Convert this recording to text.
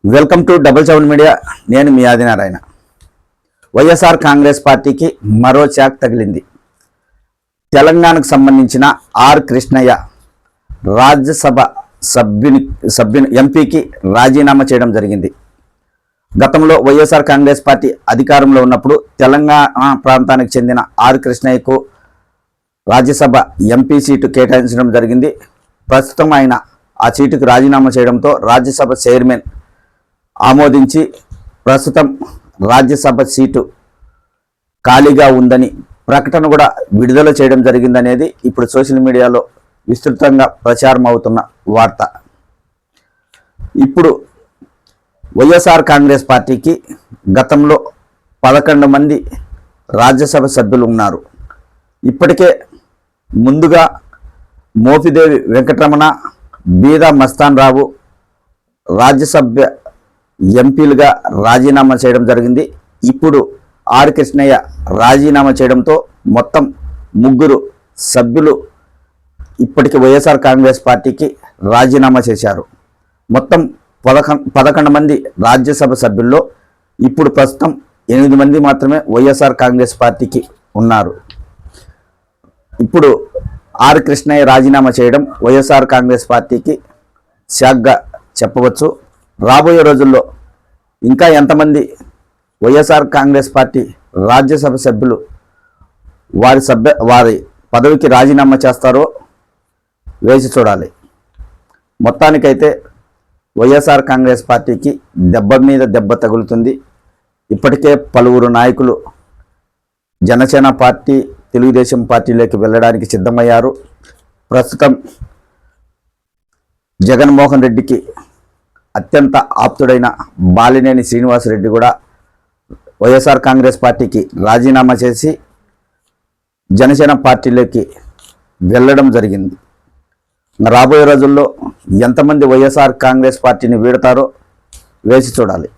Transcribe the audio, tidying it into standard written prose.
Welcome to double seven media. నేను మీ ఆదినారాయణ. వైఎస్ఆర్ కాంగ్రెస్ పార్టీకి మరో చాక్ తగిలింది. తెలంగాణకు సంబంధించిన ఆర్ కృష్ణయ్య రాజ్యసభ సభ్యుని ఎంపీకి రాజీనామా చేయడం జరిగింది. గతంలో వైఎస్ఆర్ కాంగ్రెస్ పార్టీ అధికారంలో ఉన్నప్పుడు తెలంగాణ ప్రాంతానికి చెందిన ఆర్ కృష్ణయ్యకు రాజ్యసభ ఎంపీ సీటు కేటాయించడం జరిగింది. ప్రస్తుతం ఆయన ఆ సీటుకు రాజీనామా చేయడంతో రాజ్యసభ చైర్మన్ ఆమోదించి ప్రస్తుతం రాజ్యసభ సీటు ఖాళీగా ఉందని ప్రకటన కూడా విడుదల చేయడం జరిగిందనేది ఇప్పుడు సోషల్ మీడియాలో విస్తృతంగా ప్రచారం అవుతున్న వార్త. ఇప్పుడు వైఎస్ఆర్ కాంగ్రెస్ పార్టీకి గతంలో 11 మంది రాజ్యసభ సభ్యులు ఉన్నారు. ఇప్పటికే ముందుగా మోపిదేవి వెంకటరమణ, బీదా మస్తాన్ రావు రాజ్యసభ ఎంపీలుగా రాజీనామా చేయడం జరిగింది. ఇప్పుడు ఆర్ కృష్ణయ్య రాజీనామా చేయడంతో మొత్తం 3 సభ్యులు ఇప్పటికి వైఎస్ఆర్ కాంగ్రెస్ పార్టీకి రాజీనామా చేశారు. మొత్తం 11 మంది రాజ్యసభ సభ్యుల్లో ఇప్పుడు ప్రస్తుతం 8 మంది మాత్రమే వైఎస్ఆర్ కాంగ్రెస్ పార్టీకి ఉన్నారు. ఇప్పుడు ఆర్ కృష్ణయ్య రాజీనామా చేయడం వైఎస్ఆర్ కాంగ్రెస్ పార్టీకి షాక్గా చెప్పవచ్చు. రాబోయే రోజుల్లో ఇంకా ఎంతమంది వైఎస్ఆర్ కాంగ్రెస్ పార్టీ రాజ్యసభ సభ్యులు వారి పదవికి రాజీనామా చేస్తారో వేచి చూడాలి. మొత్తానికైతే వైఎస్ఆర్ కాంగ్రెస్ పార్టీకి దెబ్బ మీద దెబ్బ తగులుతుంది. ఇప్పటికే పలువురు నాయకులు జనసేన పార్టీ, తెలుగుదేశం పార్టీలోకి వెళ్ళడానికి సిద్ధమయ్యారు. ప్రస్తుతం జగన్మోహన్ రెడ్డికి అత్యంత ఆప్తుడైన బాలినేని శ్రీనివాసరెడ్డి కూడా వైఎస్ఆర్ కాంగ్రెస్ పార్టీకి రాజీనామా చేసి జనసేన పార్టీలోకి వెళ్ళడం జరిగింది. రాబోయే రోజుల్లో ఎంతమంది వైఎస్ఆర్ కాంగ్రెస్ పార్టీని వీడతారో వేసి చూడాలి.